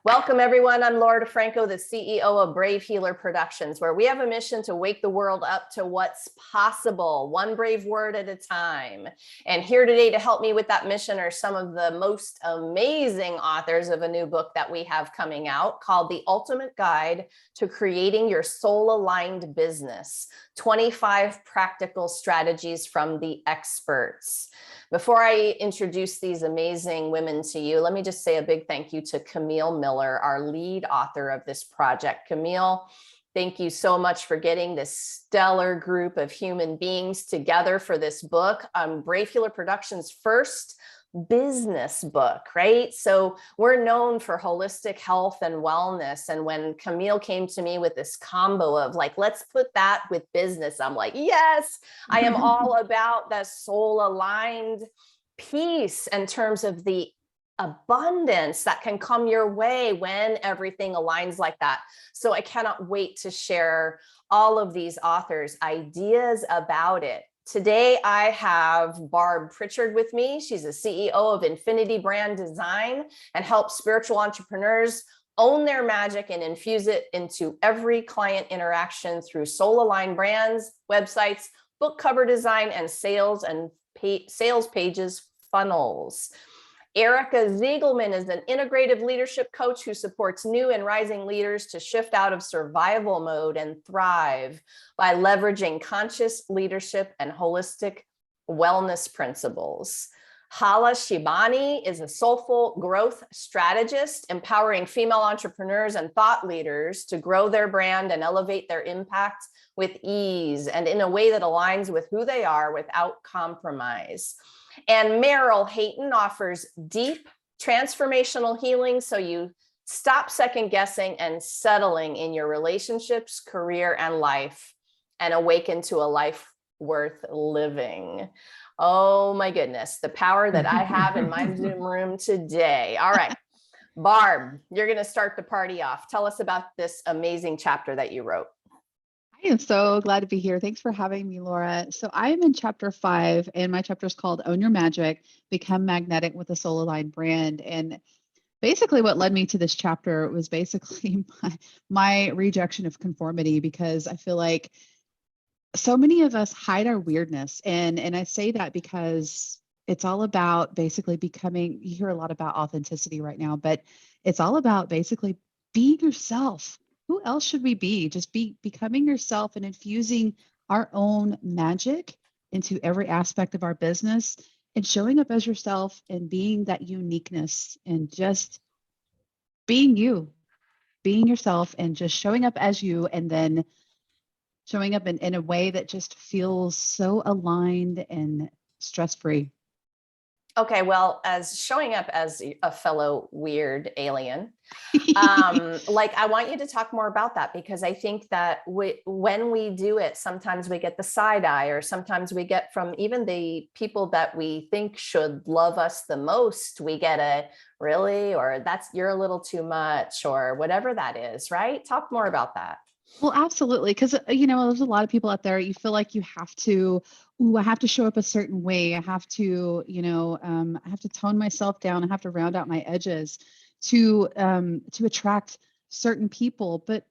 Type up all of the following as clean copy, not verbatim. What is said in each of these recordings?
Welcome, everyone. I'm Laura DeFranco, the CEO of Brave Healer Productions, where we have a mission to wake the world up to what's possible, one brave word at a time. And here today to help me with that mission are some of the most amazing authors of a new book that we have coming out called The Ultimate Guide to Creating Your Soul-Aligned Business, 25 Practical Strategies from the Experts. Before I introduce these amazing women to you, let me just say a big thank you to Camille Miller, our lead author of this project. Camille, thank you so much for getting this stellar group of human beings together for this book. Brave Healer Productions' first business book, right? So we're known for holistic health and wellness. And when Camille came to me with this combo of like, let's put that with business, I'm like, yes, I am all about the soul aligned piece in terms of the abundance that can come your way when everything aligns like that. So I cannot wait to share all of these authors' ideas about it. Today, I have Barb Pritchard with me. She's the CEO of Infinity Brand Design and helps spiritual entrepreneurs own their magic and infuse it into every client interaction through soul-aligned brands, websites, book cover design, and sales pages funnels. Erica Zygelman is an integrative leadership coach who supports new and rising leaders to shift out of survival mode and thrive by leveraging conscious leadership and holistic wellness principles. Hala Shibani is a soulful growth strategist, empowering female entrepreneurs and thought leaders to grow their brand and elevate their impact with ease and in a way that aligns with who they are without compromise. And Meryl Hayton offers deep transformational healing so you stop second guessing and settling in your relationships, career, and life, and awaken to a life worth living. Oh my goodness, the power that I have in my Zoom room today. All right, Barb, you're going to start the party off. Tell us about this amazing chapter that you wrote. I am so glad to be here. Thanks for having me, Laura. So I am in chapter 5, and my chapter is called Own Your Magic, Become Magnetic with a Soul-Aligned Brand. And basically what led me to this chapter was basically my rejection of conformity, because I feel like so many of us hide our weirdness. And I say that because it's all about basically becoming, you hear a lot about authenticity right now, but it's all about basically being yourself. Who else should we be? Just becoming yourself and infusing our own magic into every aspect of our business and showing up as yourself and being that uniqueness and just being you, being yourself and just showing up as you, and then showing up in a way that just feels so aligned and stress-free. Okay, well, as showing up as a fellow weird alien, I want you to talk more about that, because I think that when we do it, sometimes we get the side eye, or sometimes we get from even the people that we think should love us the most, we get a really, or you're a little too much, or whatever that is, right? Talk more about that. Well, absolutely. Because, there's a lot of people out there, you feel like you have to, I have to show up a certain way. I have to, I have to tone myself down. I have to round out my edges to attract certain people. But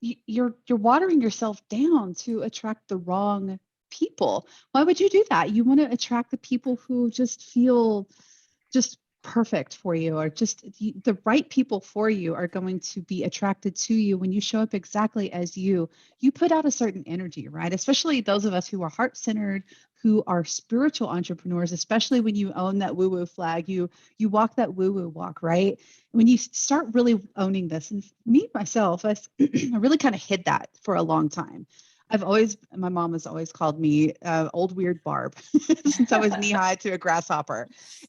you're watering yourself down to attract the wrong people. Why would you do that? You want to attract the people who just feel just perfect for you, or just the right people for you are going to be attracted to you when you show up exactly as you put out a certain energy, right? Especially those of us who are heart-centered, who are spiritual entrepreneurs, especially when you own that woo-woo flag, you walk that woo-woo walk, right? When you start really owning this, and me, myself, I really kind of hid that for a long time. My mom has always called me old weird Barb since I was knee high to a grasshopper.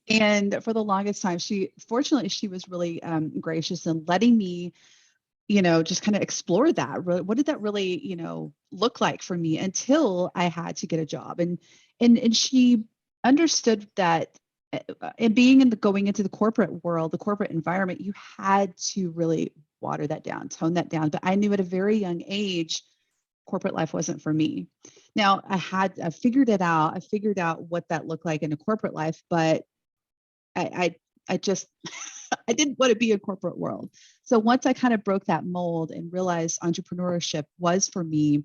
And for the longest time, fortunately, she was really gracious in letting me, just kind of explore that. What did that really, look like for me, until I had to get a job. And she understood that and going into the corporate world, the corporate environment, you had to really water that down, tone that down. But I knew at a very young age, corporate life wasn't for me. Now I figured it out. I figured out what that looked like in a corporate life, but I just I didn't want to be in corporate world. So once I kind of broke that mold and realized entrepreneurship was for me,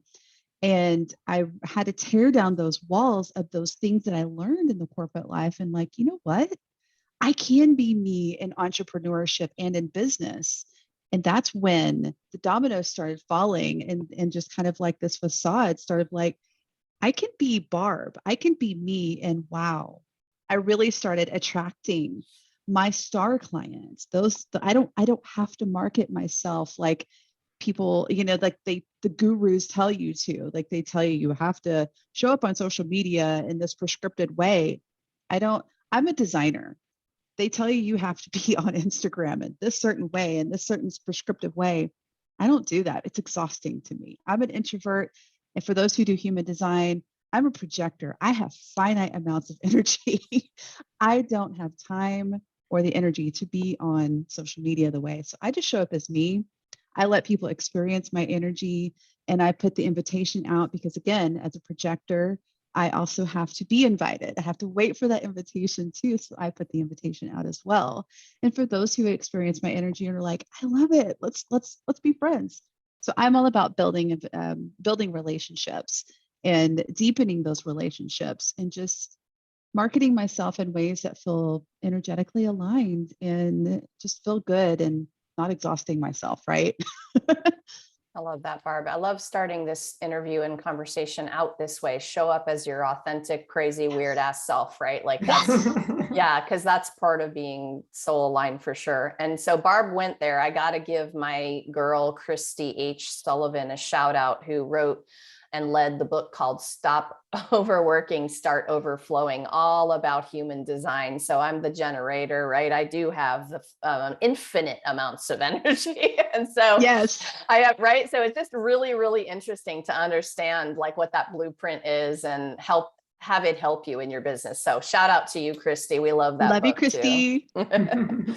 and I had to tear down those walls of those things that I learned in the corporate life, and like, you know what? I can be me in entrepreneurship and in business. And that's when the dominoes started falling, and just kind of like this facade started like, I can be Barb, I can be me. And wow, I really started attracting my star clients. I don't have to market myself like people, like the gurus tell you to. Like they tell you have to show up on social media in this prescripted way. I'm a designer. They tell you have to be on Instagram in this certain way, in this certain prescriptive way. I don't do that. It's exhausting to me. I'm an introvert. And for those who do human design, I'm a projector. I have finite amounts of energy. I don't have time or the energy to be on social media the way. So I just show up as me. I let people experience my energy, and I put the invitation out because, again, as a projector, I also have to be invited. I have to wait for that invitation too. So I put the invitation out as well. And for those who experience my energy and are like, I love it, let's be friends. So I'm all about building relationships and deepening those relationships, and just marketing myself in ways that feel energetically aligned and just feel good and not exhausting myself, right? I love that, Barb. I love starting this interview and conversation out this way. Show up as your authentic, crazy, weird ass self, right? Like that's, yeah, because that's part of being soul aligned for sure. And so Barb went there. I got to give my girl, Christy H. Sullivan, a shout out, who wrote and led the book called Stop Overworking, Start Overflowing, all about human design. So I'm the generator, right? I do have the infinite amounts of energy. And so yes, I have, right. So it's just really, really interesting to understand like what that blueprint is and have it help you in your business. So shout out to you, Christy. We love that. Love you, book Christy. too.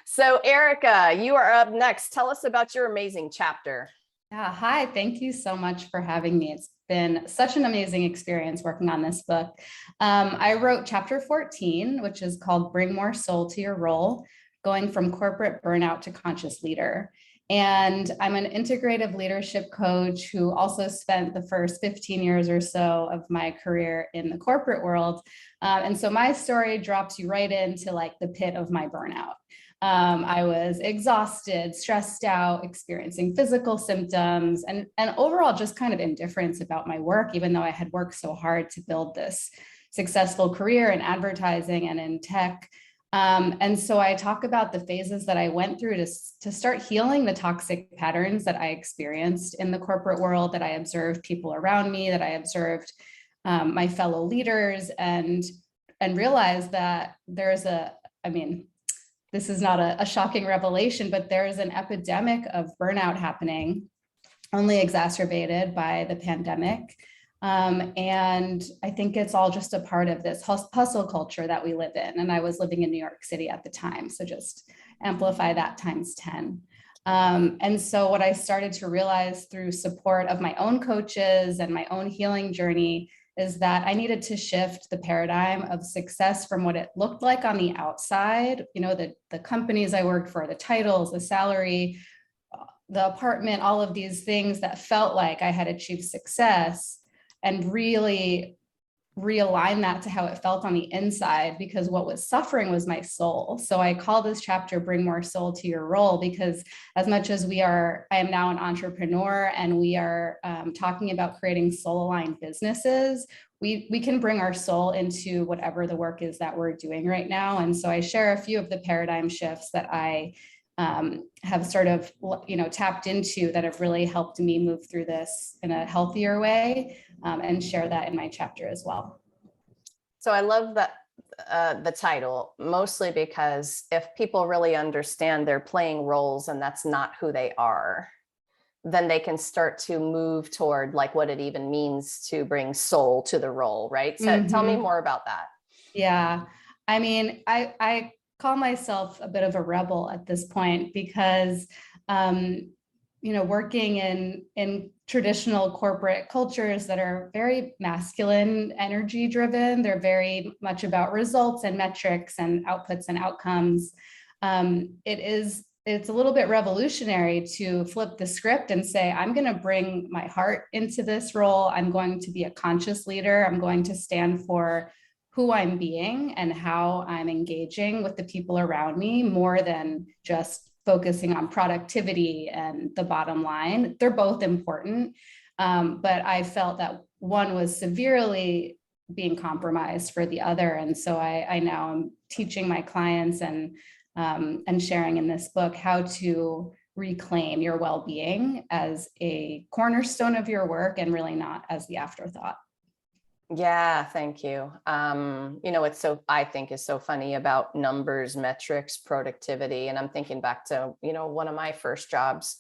So Erica, you are up next. Tell us about your amazing chapter. Yeah, hi. Thank you so much for having me. It's been such an amazing experience working on this book. I wrote chapter 14, which is called Bring More Soul to Your Role, Going from Corporate Burnout to Conscious Leader. And I'm an integrative leadership coach who also spent the first 15 years or so of my career in the corporate world. And so my story drops you right into like the pit of my burnout. I was exhausted, stressed out, experiencing physical symptoms, and overall just kind of indifference about my work, even though I had worked so hard to build this successful career in advertising and in tech. And so I talk about the phases that I went through to start healing the toxic patterns that I experienced in the corporate world, that I observed people around me, that I observed my fellow leaders, and realized that this is not a shocking revelation, but there is an epidemic of burnout happening, only exacerbated by the pandemic. And I think it's all just a part of this hustle culture that we live in. And I was living in New York City at the time, so just amplify that times 10. And so what I started to realize through support of my own coaches and my own healing journey is that I needed to shift the paradigm of success from what it looked like on the outside, the companies I worked for, the titles, the salary, the apartment, all of these things that felt like I had achieved success, and really realign that to how it felt on the inside, because what was suffering was my soul. So I call this chapter Bring More Soul to Your Role, because as much as I am now an entrepreneur and we are talking about creating soul aligned businesses, we can bring our soul into whatever the work is that we're doing right now. And so I share a few of the paradigm shifts that I have sort of, tapped into that have really helped me move through this in a healthier way, and share that in my chapter as well. So I love that the title, mostly because if people really understand they're playing roles and that's not who they are, then they can start to move toward like what it even means to bring soul to the role, right? So tell me more about that. Yeah, I mean, I call myself a bit of a rebel at this point because, working in traditional corporate cultures that are very masculine energy driven, they're very much about results and metrics and outputs and outcomes. It's a little bit revolutionary to flip the script and say, I'm going to bring my heart into this role. I'm going to be a conscious leader. I'm going to stand for who I'm being and how I'm engaging with the people around me, more than just focusing on productivity and the bottom line. They're both important. But I felt that one was severely being compromised for the other. And so I now am teaching my clients and sharing in this book how to reclaim your well-being as a cornerstone of your work and really not as the afterthought. Yeah, thank you. I think is so funny about numbers, metrics, productivity. And I'm thinking back to, one of my first jobs.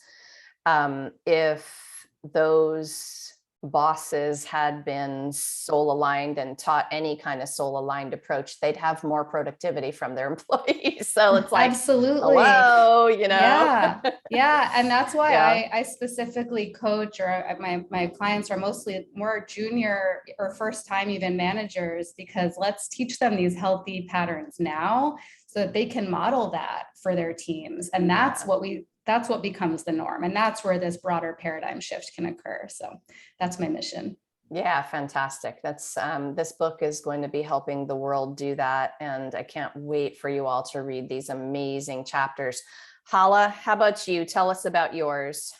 If those bosses had been soul aligned and taught any kind of soul aligned approach, they'd have more productivity from their employees. So it's like, absolutely. Hello, Yeah. And that's why Yeah. I specifically coach, or my clients are mostly more junior or first time even managers, because let's teach them these healthy patterns now so that they can model that for their teams. And that's what becomes the norm. And that's where this broader paradigm shift can occur. So that's my mission. Yeah, fantastic. That's this book is going to be helping the world do that. And I can't wait for you all to read these amazing chapters. Hala, how about you? Tell us about yours.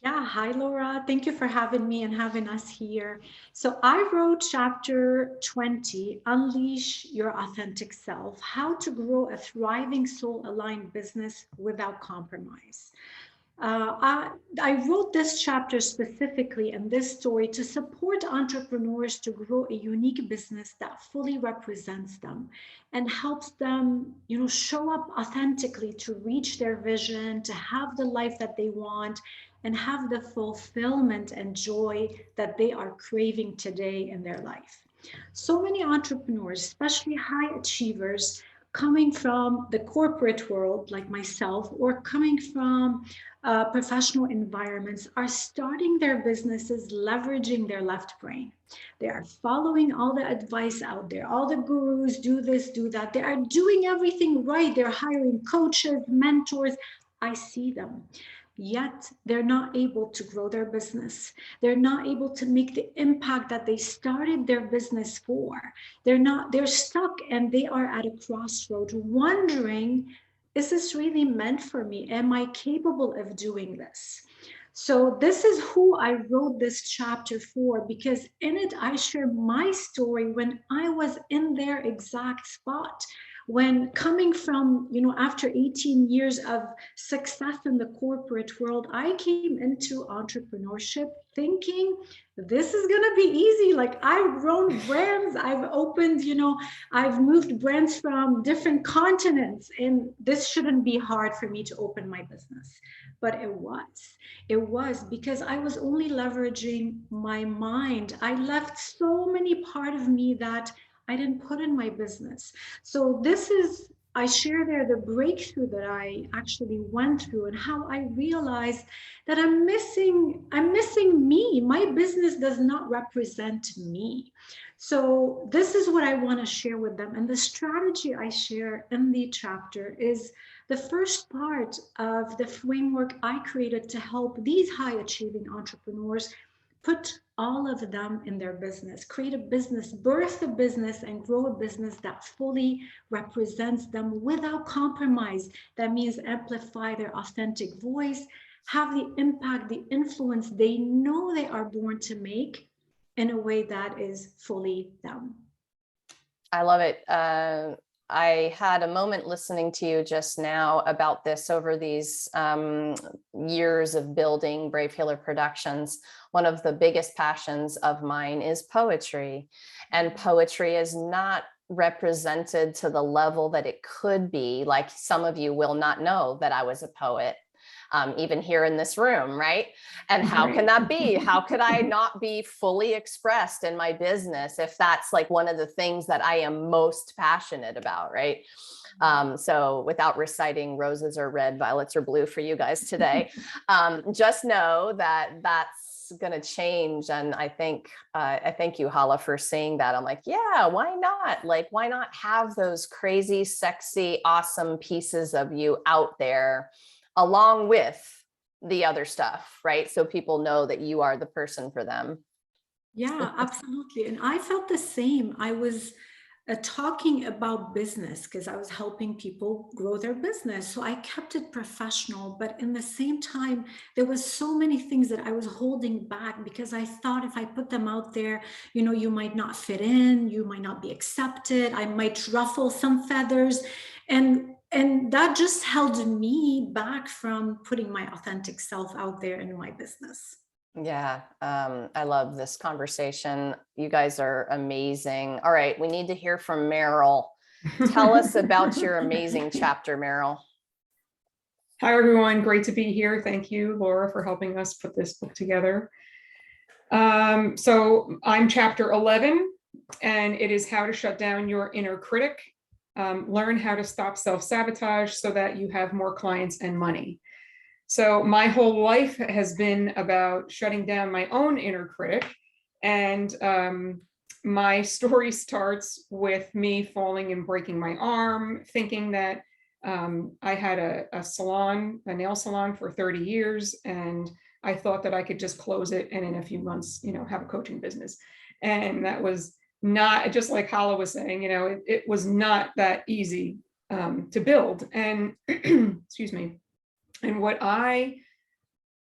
Yeah, hi Laura. Thank you for having me and having us here. So I wrote chapter 20, Unleash Your Authentic Self, How to Grow a Thriving Soul-Aligned Business Without Compromise. I wrote this chapter specifically in this story to support entrepreneurs to grow a unique business that fully represents them and helps them, show up authentically to reach their vision, to have the life that they want, and have the fulfillment and joy that they are craving today in their life. So many entrepreneurs, especially high achievers, coming from the corporate world like myself, or coming from professional environments, are starting their businesses leveraging their left brain. They are following all the advice out there. All the gurus do this, do that. They are doing everything right. They're hiring coaches, mentors. I see them. Yet they're not able to grow their business. They're not able to make the impact that they started their business for. They're stuck, and they are at a crossroad wondering, is this really meant for me? Am I capable of doing this? So this is who I wrote this chapter for, because in it, I share my story when I was in their exact spot. When coming from, after 18 years of success in the corporate world, I came into entrepreneurship thinking this is going to be easy. Like, I've grown brands, I've opened, I've moved brands from different continents, and this shouldn't be hard for me to open my business. But it was because I was only leveraging my mind. I left so many part of me that I didn't put in my business. So I share there the breakthrough that I actually went through, and how I realized that I'm missing me. My business does not represent me. So this is what I want to share with them. And the strategy I share in the chapter is the first part of the framework I created to help these high achieving entrepreneurs put all of them in their business, create a business, birth a business, and grow a business that fully represents them without compromise. That means amplify their authentic voice, have the impact, the influence they know they are born to make in a way that is fully them. I love it. I had a moment listening to you just now about this over these years of building Brave Healer Productions. One of the biggest passions of mine is poetry, and poetry is not represented to the level that it could be. Like, some of you will not know that I was a poet. Even here in this room, right? And how can that be? How could I not be fully expressed in my business if that's like one of the things that I am most passionate about, right? So without reciting roses are red, violets are blue for you guys today, just know that that's is going to change. And I thank you, Hala, for saying that. I'm like, yeah, why not? Like, why not have those crazy, sexy, awesome pieces of you out there along with the other stuff, right? So people know that you are the person for them. Yeah, absolutely. And I felt the same. I was talking about business because I was helping people grow their business. So I kept it professional, but in the same time, there was so many things that I was holding back because I thought if I put them out there, you might not fit in, you might not be accepted, I might ruffle some feathers. And that just held me back from putting my authentic self out there in my business. Yeah, I love this conversation. You guys are amazing. All right, we need to hear from Meryl. Tell us about your amazing chapter, Meryl. Hi, everyone. Great to be here. Thank you, Laura, for helping us put this book together. So I'm chapter 11, and it is how to shut down your inner critic. Learn how to stop self-sabotage so that you have more clients and money. So my whole life has been about shutting down my own inner critic. And my story starts with me falling and breaking my arm, thinking that I had a nail salon for 30 years. And I thought that I could just close it and in a few months, have a coaching business. And that was not, just like Hala was saying, it was not that easy to build. And excuse me. And what I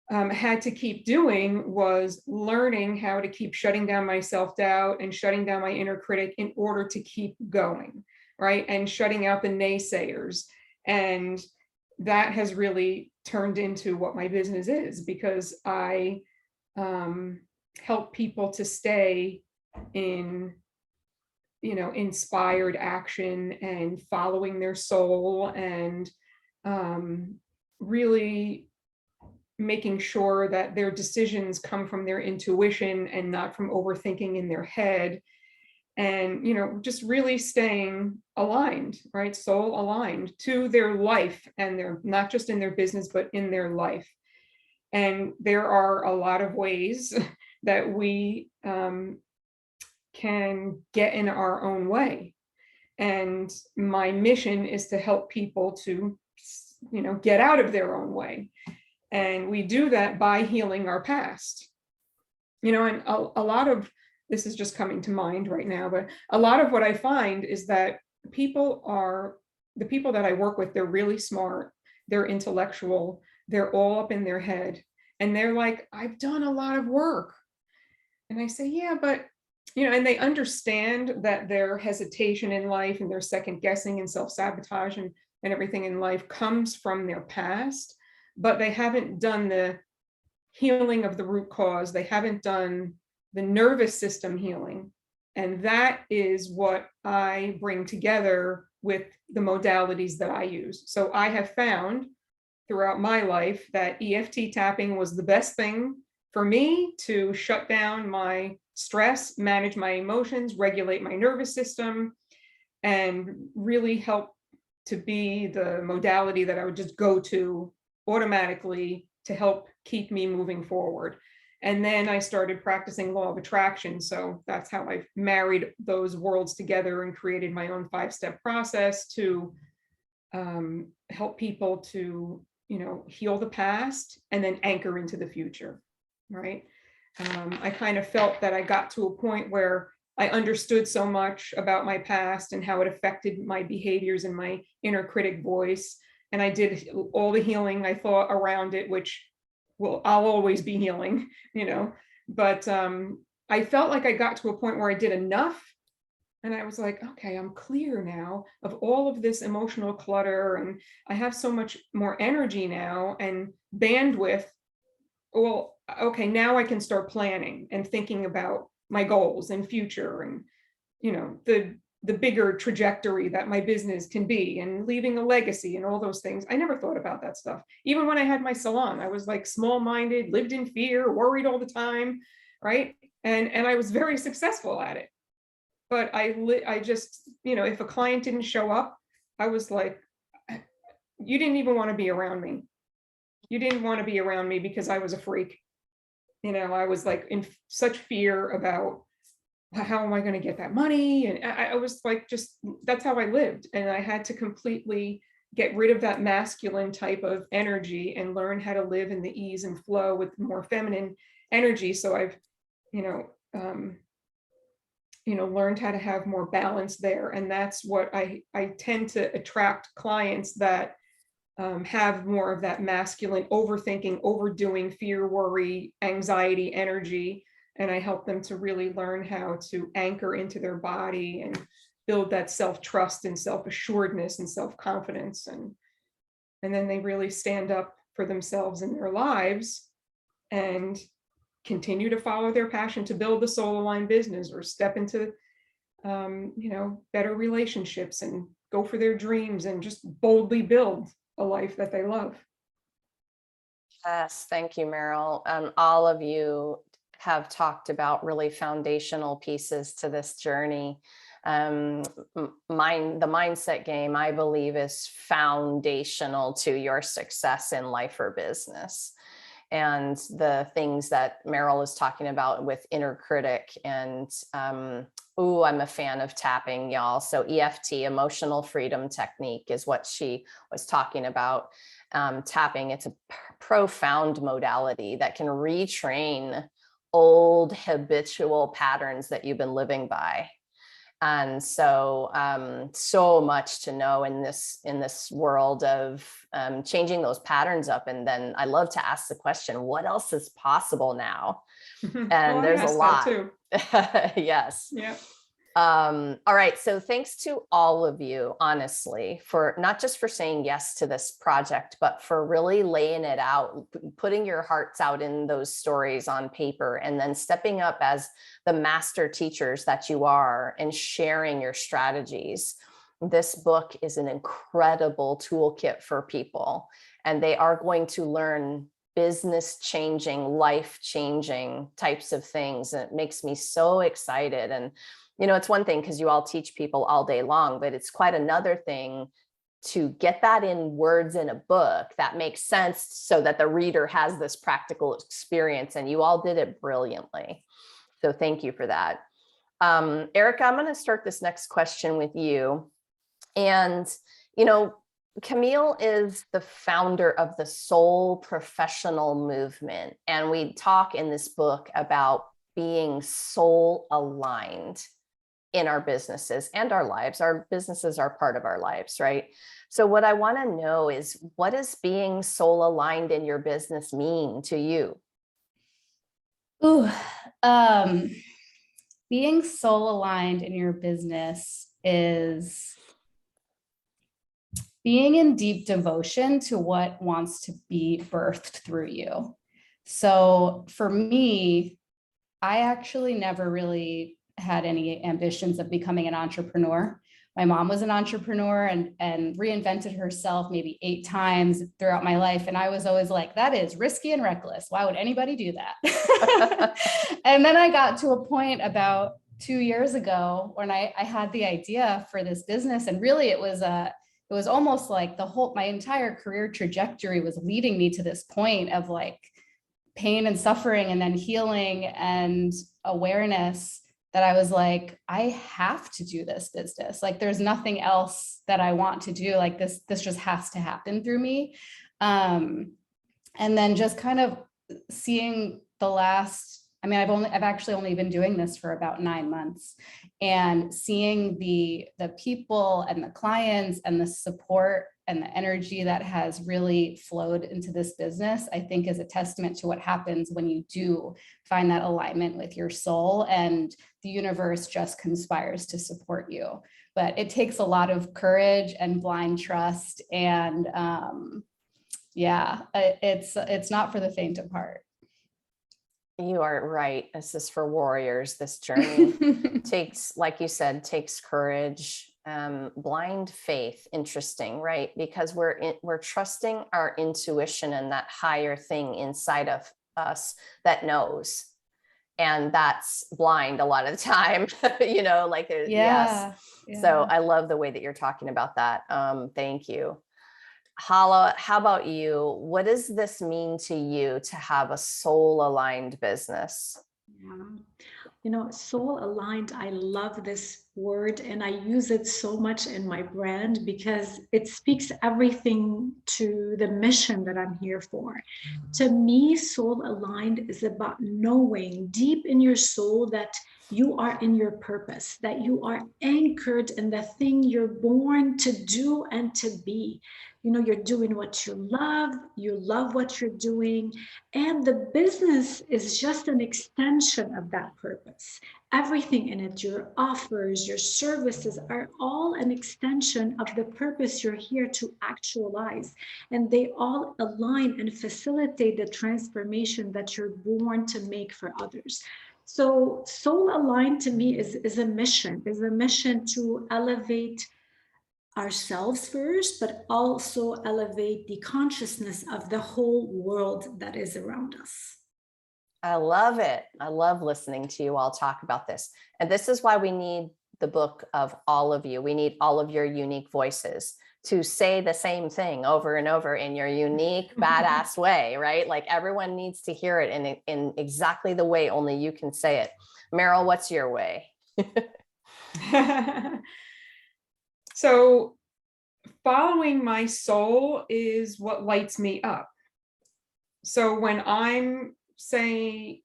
had to keep doing was learning how to keep shutting down my self-doubt and shutting down my inner critic in order to keep going, right? And shutting out the naysayers. And that has really turned into what my business is, because I help people to stay in, inspired action and following their soul, and really making sure that their decisions come from their intuition and not from overthinking in their head. And, just really staying aligned, right? Soul aligned to their life, and they're not just in their business, but in their life. And there are a lot of ways that we can get in our own way. And my mission is to help people to get out of their own way. And we do that by healing our past. And a lot of this is just coming to mind right now, but a lot of what I find is that the people that I work with, they're really smart, they're intellectual, they're all up in their head. And they're like, I've done a lot of work. And I say, yeah, but, and they understand that their hesitation in life and their second guessing and self-sabotage and everything in life comes from their past, but they haven't done the healing of the root cause. They haven't done the nervous system healing. And that is what I bring together with the modalities that I use. So I have found throughout my life that EFT tapping was the best thing for me to shut down my stress, manage my emotions, regulate my nervous system, and really help to be the modality that I would just go to automatically to help keep me moving forward. And then I started practicing law of attraction. So that's how I've married those worlds together and created my own 5-step process to help people to, heal the past and then anchor into the future, right? I kind of felt that I got to a point where I understood so much about my past and how it affected my behaviors and my inner critic voice. And I did all the healing I thought around it, which I'll always be healing, but I felt like I got to a point where I did enough. And I was like, okay, I'm clear now of all of this emotional clutter. And I have so much more energy now and bandwidth. Well, okay, now I can start planning and thinking about my goals and future and, the bigger trajectory that my business can be and leaving a legacy and all those things. I never thought about that stuff. Even when I had my salon, I was like small-minded, lived in fear, worried all the time, right? And I was very successful at it. But I just, if a client didn't show up, I was like, you didn't even want to be around me. You didn't want to be around me because I was a freak. I was like in such fear about how am I going to get that money? And I was like, that's how I lived. And I had to completely get rid of that masculine type of energy and learn how to live in the ease and flow with more feminine energy. So I've, learned how to have more balance there. And that's what I tend to attract clients that have more of that masculine overthinking, overdoing, fear, worry, anxiety, energy. And I help them to really learn how to anchor into their body and build that self-trust and self-assuredness and self-confidence. And then they really stand up for themselves in their lives and continue to follow their passion to build a soul-aligned business or step into, better relationships and go for their dreams and just boldly build a life that they love. Yes, thank you, Meryl. All of you have talked about really foundational pieces to this journey. The mindset game, I believe, is foundational to your success in life or business. And the things that Meryl is talking about with inner critic and, I'm a fan of tapping, y'all. So EFT, emotional freedom technique, is what she was talking about. Tapping, it's a profound modality that can retrain old habitual patterns that you've been living by. And so, so much to know in this world of changing those patterns up. And then I love to ask the question, what else is possible now? And there's a lot. Too. Yes. Yeah. All right. So thanks to all of you, honestly, for not just for saying yes to this project, but for really laying it out, putting your hearts out in those stories on paper, and then stepping up as the master teachers that you are and sharing your strategies. This book is an incredible toolkit for people, and they are going to learn business changing, life changing types of things. And it makes me so excited. And it's one thing because you all teach people all day long, but it's quite another thing to get that in words in a book that makes sense so that the reader has this practical experience. And you all did it brilliantly. So thank you for that. Erica, I'm going to start this next question with you. And, Camille is the founder of the Soul Professional Movement. And we talk in this book about being soul aligned in our businesses and our lives. Our businesses are part of our lives, right? So what I want to know is, what does being soul aligned in your business mean to you? Being soul aligned in your business is being in deep devotion to what wants to be birthed through you. So for me, I actually never really had any ambitions of becoming an entrepreneur. My mom was an entrepreneur and reinvented herself maybe 8 times throughout my life. And I was always like, that is risky and reckless. Why would anybody do that? And then I got to a point about 2 years ago when I had the idea for this business. And really it was almost like my entire career trajectory was leading me to this point of like pain and suffering and then healing and awareness, that I was like, I have to do this business. Like there's nothing else that I want to do. Like this just has to happen through me. And then just kind of seeing I've actually only been doing this for about 9 months, and seeing the people and the clients and the support and the energy that has really flowed into this business, I think is a testament to what happens when you do find that alignment with your soul, and the universe just conspires to support you. But it takes a lot of courage and blind trust. And it's not for the faint of heart. You are right. This is for warriors. This journey takes, like you said, takes courage, blind faith. Interesting, right? Because we're trusting our intuition and that higher thing inside of us that knows, and that's blind a lot of the time. Yes. So I love the way that you're talking about that. Thank you. Hala, how about you? What does this mean to you to have a soul aligned business? Yeah. Soul aligned, I love this word and I use it so much in my brand because it speaks everything to the mission that I'm here for. To me, soul aligned is about knowing deep in your soul that you are in your purpose, that you are anchored in the thing you're born to do and to be. You're doing what you love what you're doing, and the business is just an extension of that purpose. Everything in it, your offers, your services, are all an extension of the purpose you're here to actualize. And they all align and facilitate the transformation that you're born to make for others. So soul aligned to me is a mission to elevate ourselves first, but also elevate the consciousness of the whole world that is around us. I love it. I love listening to you all talk about this. And this is why we need the book of all of you. We need all of your unique voices to say the same thing over and over in your unique, badass way, right? Like everyone needs to hear it in exactly the way only you can say it. Meryl, what's your way? So following my soul is what lights me up. So when I'm say,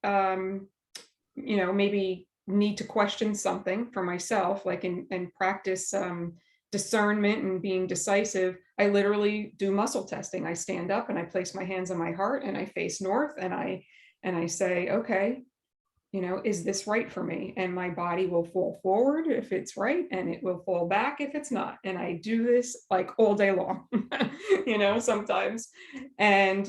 maybe need to question something for myself, like and practice discernment and being decisive, I literally do muscle testing. I stand up and I place my hands on my heart and I face north and I say, okay, is this right for me? And my body will fall forward if it's right, and it will fall back if it's not. And I do this like all day long, sometimes. And,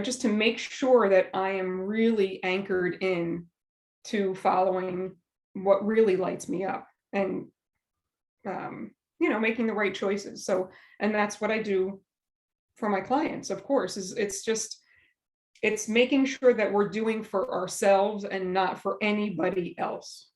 just to make sure that I am really anchored in to following what really lights me up and, making the right choices. So, and that's what I do for my clients, of course, it's making sure that we're doing for ourselves and not for anybody else.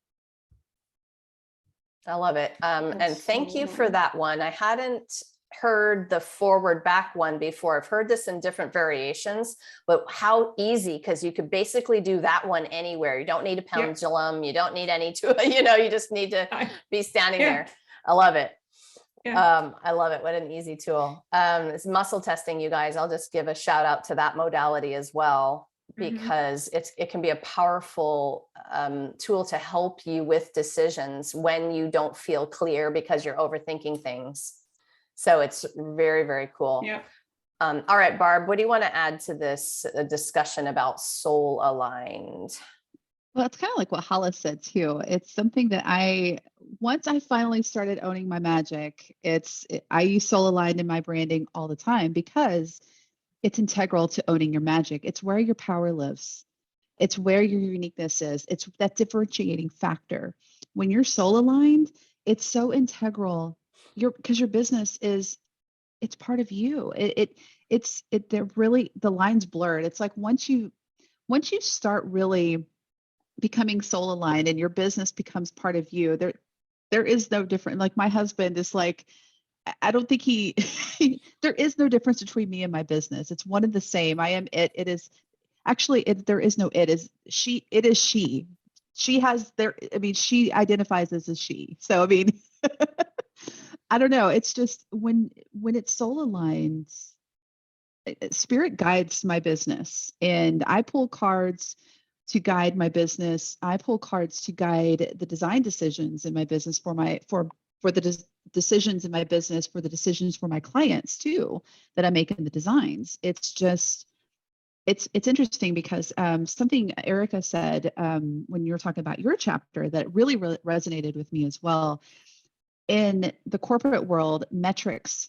I love it. And thank you for that one. I hadn't heard the forward back one before. I've heard this in different variations, but how easy, because you could basically do that one anywhere. You don't need a pendulum. Yep. You don't need any tool, you just need to be standing there. I love it. Yeah. I love it. What an easy tool. It's muscle testing, you guys. I'll just give a shout out to that modality as well, because it can be a powerful tool to help you with decisions when you don't feel clear because you're overthinking things. So it's very, very cool. Yeah. All right, Barb, what do you want to add to this discussion about soul aligned? Well, it's kind of like what Hala said too. It's something that once I finally started owning my magic, I use soul aligned in my branding all the time because it's integral to owning your magic. It's where your power lives. It's where your uniqueness is. It's that differentiating factor. When you're soul aligned, it's so integral. Because your business it's part of you. They're really, the line's blurred. It's like once you start really becoming soul aligned and your business becomes part of you, there is no different. Like my husband is like, I don't think there is no difference between me and my business. It's one and the same. I am it. It is actually there is no it is she. It is she. She she identifies as a she. So I don't know. It's just when it's soul aligned, spirit guides my business, and I pull cards to guide my business. I pull cards to guide the design decisions in my business for the decisions in my business, for the decisions for my clients too, that I make in the designs. It's just, it's interesting because something Erica said when you were talking about your chapter that really resonated with me as well. In the corporate world, metrics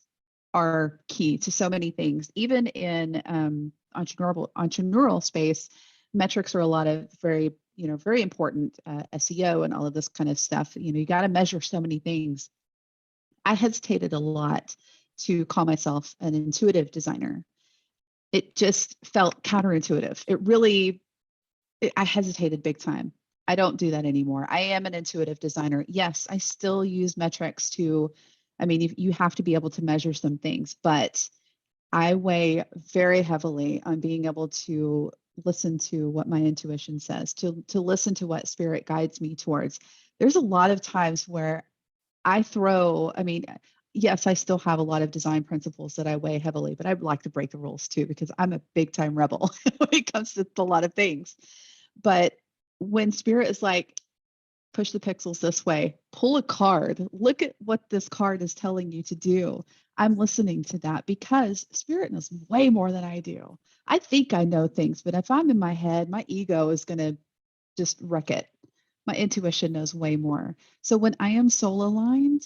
are key to so many things. Even in entrepreneurial space, metrics are a lot of very important SEO and all of this kind of stuff. You got to measure so many things. I hesitated a lot to call myself an intuitive designer. It just felt counterintuitive. I hesitated big time. I don't do that anymore. I am an intuitive designer. Yes, I still use metrics to I mean, you have to be able to measure some things, but I weigh very heavily on being able to listen to what my intuition says, to listen to what spirit guides me towards. There's a lot of times where I mean, yes, I still have a lot of design principles that I weigh heavily, but I'd like to break the rules too, because I'm a big time rebel when it comes to a lot of things. But when spirit is like, push the pixels this way, pull a card, look at what this card is telling you to do, I'm listening to that, because spirit knows way more than I do. I think I know things, but if I'm in my head, my ego is going to just wreck it. My intuition knows way more. So when I am soul aligned,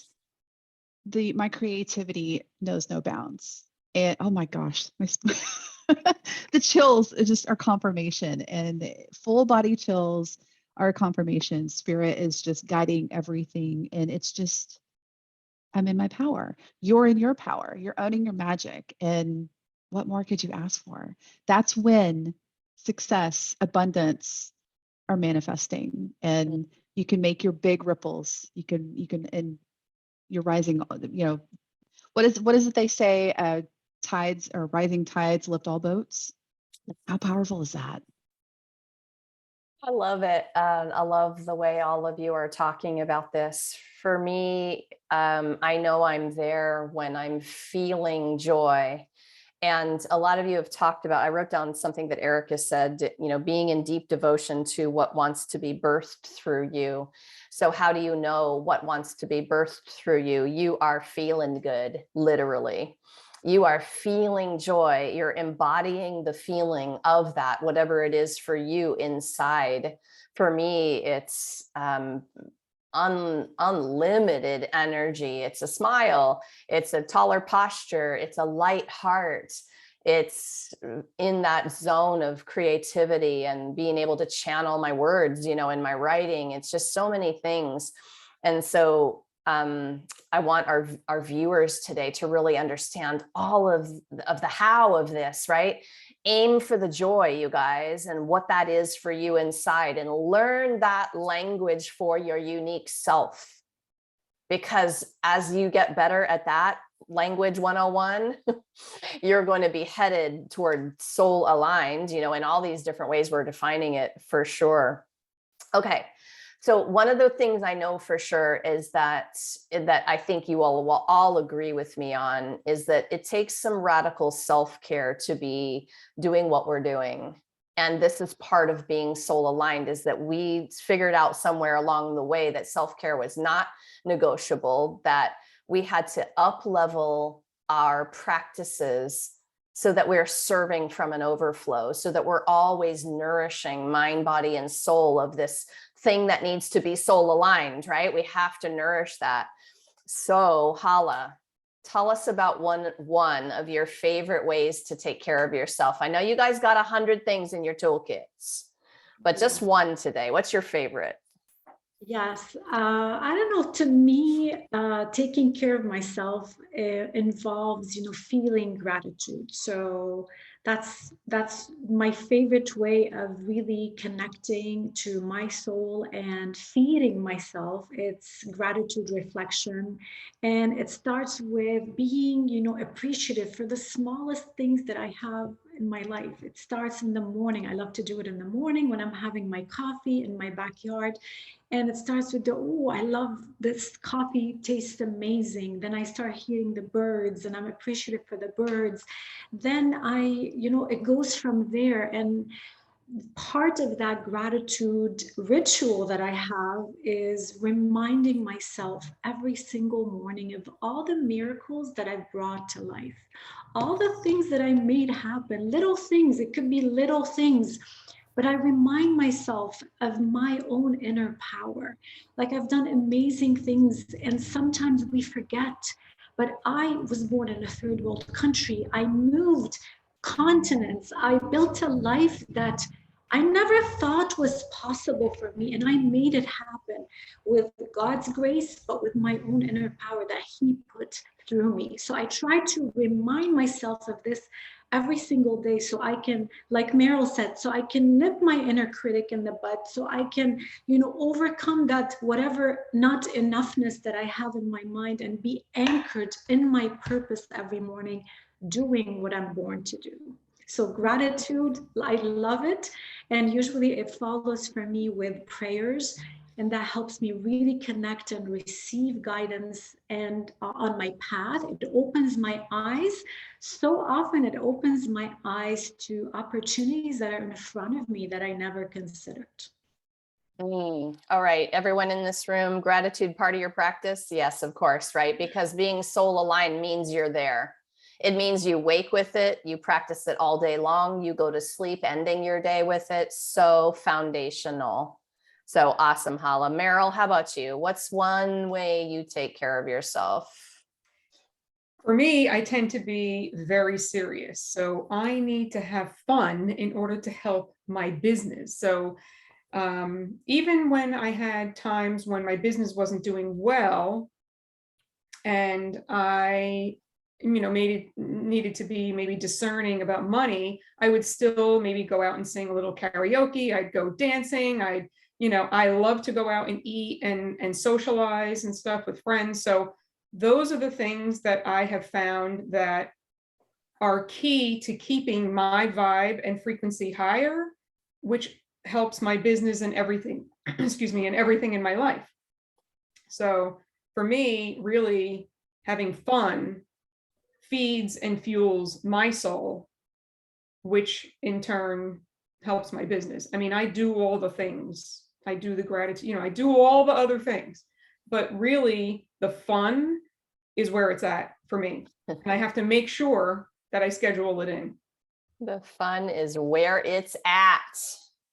my creativity knows no bounds. And oh my gosh, the chills just are confirmation, and full body chills are confirmation. Spirit is just guiding everything. And it's just, I'm in my power. You're in your power. You're owning your magic. And what more could you ask for? That's when success, abundance are manifesting, and you can make your big ripples. You can, and you're rising, what is it they say? Tides or rising tides lift all boats. How powerful is that? I love it. I love the way all of you are talking about this. For me, I know I'm there when I'm feeling joy. And a lot of you have talked about, I wrote down something that Erica said, being in deep devotion to what wants to be birthed through you. So how do you know what wants to be birthed through you? You are feeling good, literally. You are feeling joy. You're embodying the feeling of that, whatever it is for you inside. For me, it's unlimited energy. It's a smile. It's a taller posture. It's a light heart. It's in that zone of creativity and being able to channel my words, in my writing. It's just so many things. And so I want our viewers today to really understand all of the how of this, right? Aim for the joy, you guys, and what that is for you inside, and learn that language for your unique self. Because as you get better at that language 101, you're going to be headed toward soul aligned, in all these different ways we're defining it for sure. Okay. So one of the things I know for sure is that I think you all will all agree with me on is that it takes some radical self-care to be doing what we're doing. And this is part of being soul aligned, is that we figured out somewhere along the way that self-care was not negotiable, that we had to up-level our practices so that we're serving from an overflow, so that we're always nourishing mind, body, and soul of this thing that needs to be soul aligned, right? We have to nourish that. So Hala, tell us about one of your favorite ways to take care of yourself. I know you guys got 100 things in your toolkits, but just one today. What's your favorite? Yes, I don't know. To me, taking care of myself involves, feeling gratitude. So that's my favorite way of really connecting to my soul and feeding myself. It's gratitude reflection, and it starts with being, appreciative for the smallest things that I have in my life. It starts in the morning. I love to do it in the morning when I'm having my coffee in my backyard. And it starts with I love this coffee, tastes amazing. Then I start hearing the birds and I'm appreciative for the birds. Then it goes from there. And part of that gratitude ritual that I have is reminding myself every single morning of all the miracles that I've brought to life, all the things that I made happen, little things. It could be little things. But I remind myself of my own inner power. Like I've done amazing things, and sometimes we forget. But I was born in a third world country. I moved continents. I built a life that I never thought was possible for me. And I made it happen with God's grace, but with my own inner power that He put through me. So I try to remind myself of this every single day so I can, like Meryl said, so I can nip my inner critic in the bud, so I can, overcome that whatever not enoughness that I have in my mind and be anchored in my purpose every morning, doing what I'm born to do. So gratitude, I love it. And usually it follows for me with prayers. And that helps me really connect and receive guidance and on my path. It opens my eyes. So often it opens my eyes to opportunities that are in front of me that I never considered. All right, everyone in this room, gratitude part of your practice? Yes, of course, right? Because being soul aligned means you're there. It means you wake with it, you practice it all day long, you go to sleep ending your day with it. So foundational. So awesome, Hala. Meryl, how about you? What's one way you take care of yourself? For me, I tend to be very serious. So I need to have fun in order to help my business. So even when I had times when my business wasn't doing well and I maybe needed to be maybe discerning about money, I would still maybe go out and sing a little karaoke. I'd go dancing. I love to go out and eat and socialize and stuff with friends. So those are the things that I have found that are key to keeping my vibe and frequency higher, which helps my business and everything, excuse me, and everything in my life. So for me, really having fun feeds and fuels my soul, which in turn helps my business. I mean, I do all the things. I do the gratitude, I do all the other things, but really the fun is where it's at for me. And I have to make sure that I schedule it in. The fun is where it's at,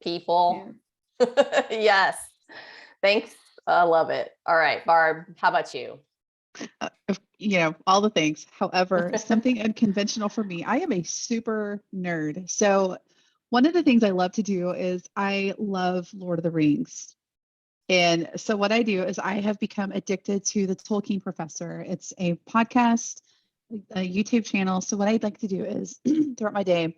people. Yeah. Yes. Thanks. I love it. All right, Barb, how about you? All the things. However, something unconventional for me, I am a super nerd. So one of the things I love to do is I love Lord of the Rings. And so what I do is I have become addicted to the Tolkien Professor. It's a podcast, a YouTube channel. So what I'd like to do is throughout my day,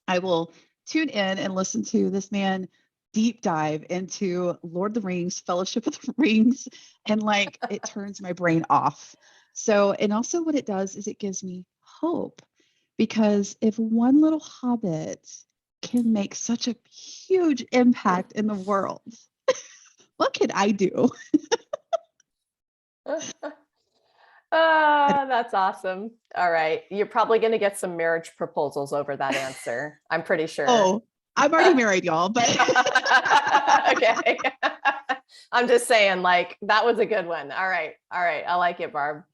I will tune in and listen to this man deep dive into Lord of the Rings, Fellowship of the Rings, and it turns my brain off. So, and also what it does is it gives me hope, because if one little hobbit can make such a huge impact in the world, what can I do? That's awesome. All right. You're probably going to get some marriage proposals over that answer. I'm pretty sure. Oh, I'm already married, y'all, but okay. I'm just saying, that was a good one. All right. I like it, Barb.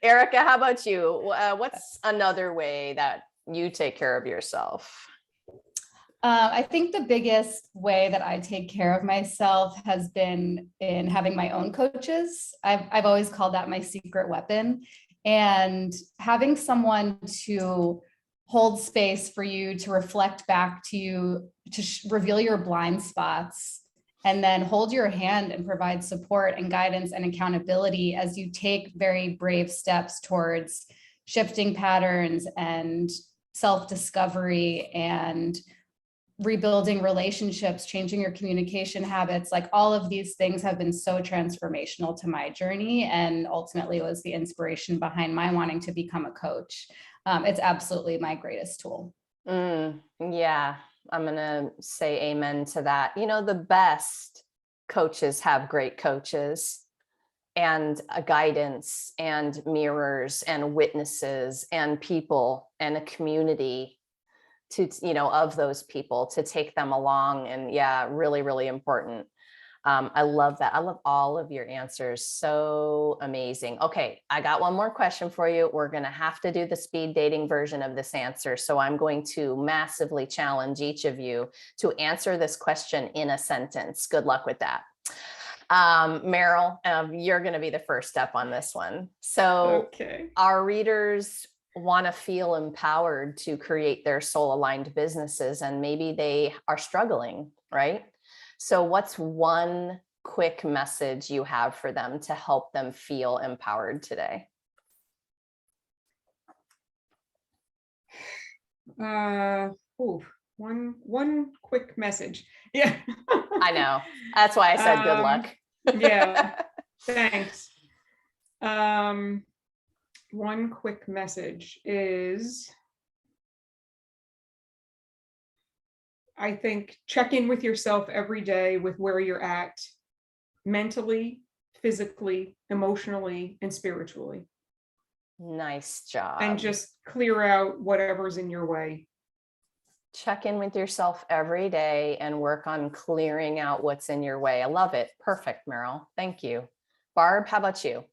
Erica, how about you? What's another way that you take care of yourself? I think the biggest way that I take care of myself has been in having my own coaches. I've always called that my secret weapon, and having someone to hold space for you to reflect back to you, to reveal your blind spots, and then hold your hand and provide support and guidance and accountability as you take very brave steps towards shifting patterns and self-discovery and rebuilding relationships, changing your communication habits. All of these things have been so transformational to my journey, and ultimately was the inspiration behind my wanting to become a coach. It's absolutely my greatest tool. Yeah, I'm going to say amen to that. The best coaches have great coaches, and a guidance and mirrors and witnesses and people and a community to, of those people to take them along. And yeah, really, really important. I love that. I love all of your answers. So amazing. Okay. I got one more question for you. We're going to have to do the speed dating version of this answer. So I'm going to massively challenge each of you to answer this question in a sentence. Good luck with that. Meryl, you're going to be the first step on this one. So Okay. our readers want to feel empowered to create their soul aligned businesses, and maybe they are struggling, right? So what's one quick message you have for them to help them feel empowered today? One quick message. Yeah. I know. That's why I said good luck. Yeah. Thanks. One quick message is, I think, check in with yourself every day with where you're at mentally, physically, emotionally, and spiritually. Nice job. And just clear out whatever's in your way. Check in with yourself every day and work on clearing out what's in your way. I love it. Perfect, Meryl. Thank you. Barb, how about you?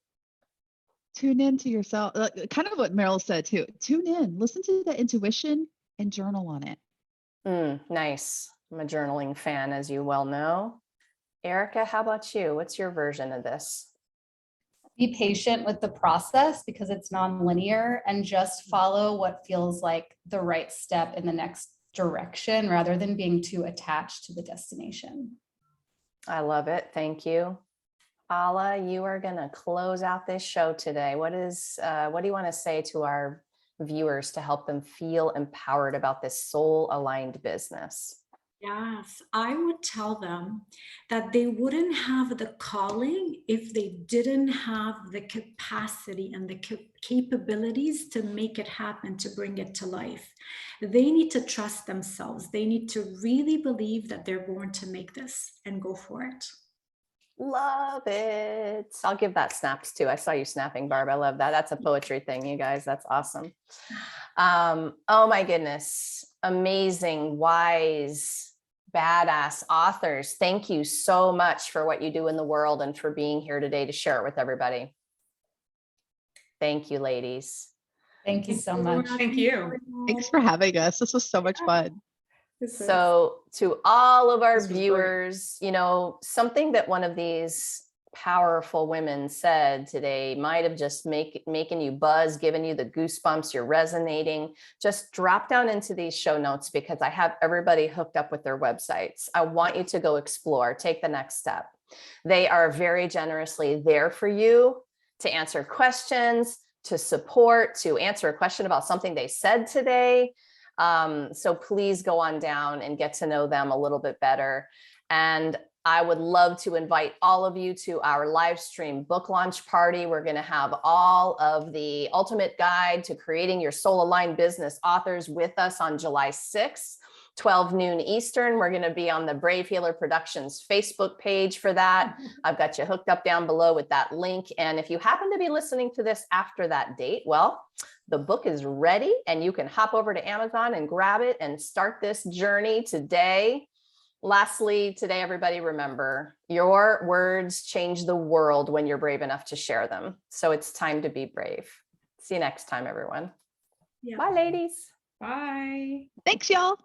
Tune in to yourself. Kind of what Meryl said too. Tune in, listen to the intuition, and journal on it. Nice. I'm a journaling fan, as you well know. Erica, how about you? What's your version of this? Be patient with the process because it's non-linear, and just follow what feels like the right step in the next direction rather than being too attached to the destination. I love it. Thank you. Hala, you are going to close out this show today. What do you want to say to our viewers to help them feel empowered about this soul aligned business? Yes, I would tell them that they wouldn't have the calling if they didn't have the capacity and the capabilities to make it happen, to bring it to life. They need to trust themselves. They need to really believe that they're born to make this and go for it. Love it. I'll give that snaps too. I saw you snapping, Barb. I love that. That's a poetry thing, you guys. That's awesome. Oh my goodness. Amazing, wise, badass authors. Thank you so much for what you do in the world and for being here today to share it with everybody. Thank you, ladies. Thank you so much. Thank you. Thanks for having us. This was so much fun. So to all of our viewers, you know, something that one of these powerful women said today might have just making you buzz, giving you the goosebumps, you're resonating. Just drop down into these show notes because I have everybody hooked up with their websites. I want you to go explore, take the next step. They are very generously there for you to answer questions, to support, to answer a question about something they said today. So please go on down and get to know them a little bit better. And I would love to invite all of you to our live stream book launch party. We're going to have all of the ultimate guide to creating your soul aligned business authors with us on July 6th, 12 noon Eastern. We're going to be on the Brave Healer Productions Facebook page for that. I've got you hooked up down below with that link. And if you happen to be listening to this after that date, well, the book is ready and you can hop over to Amazon and grab it and start this journey today. Lastly, today, everybody, remember, your words change the world when you're brave enough to share them. So it's time to be brave. See you next time, everyone. Yeah. Bye, ladies. Bye. Thanks, y'all.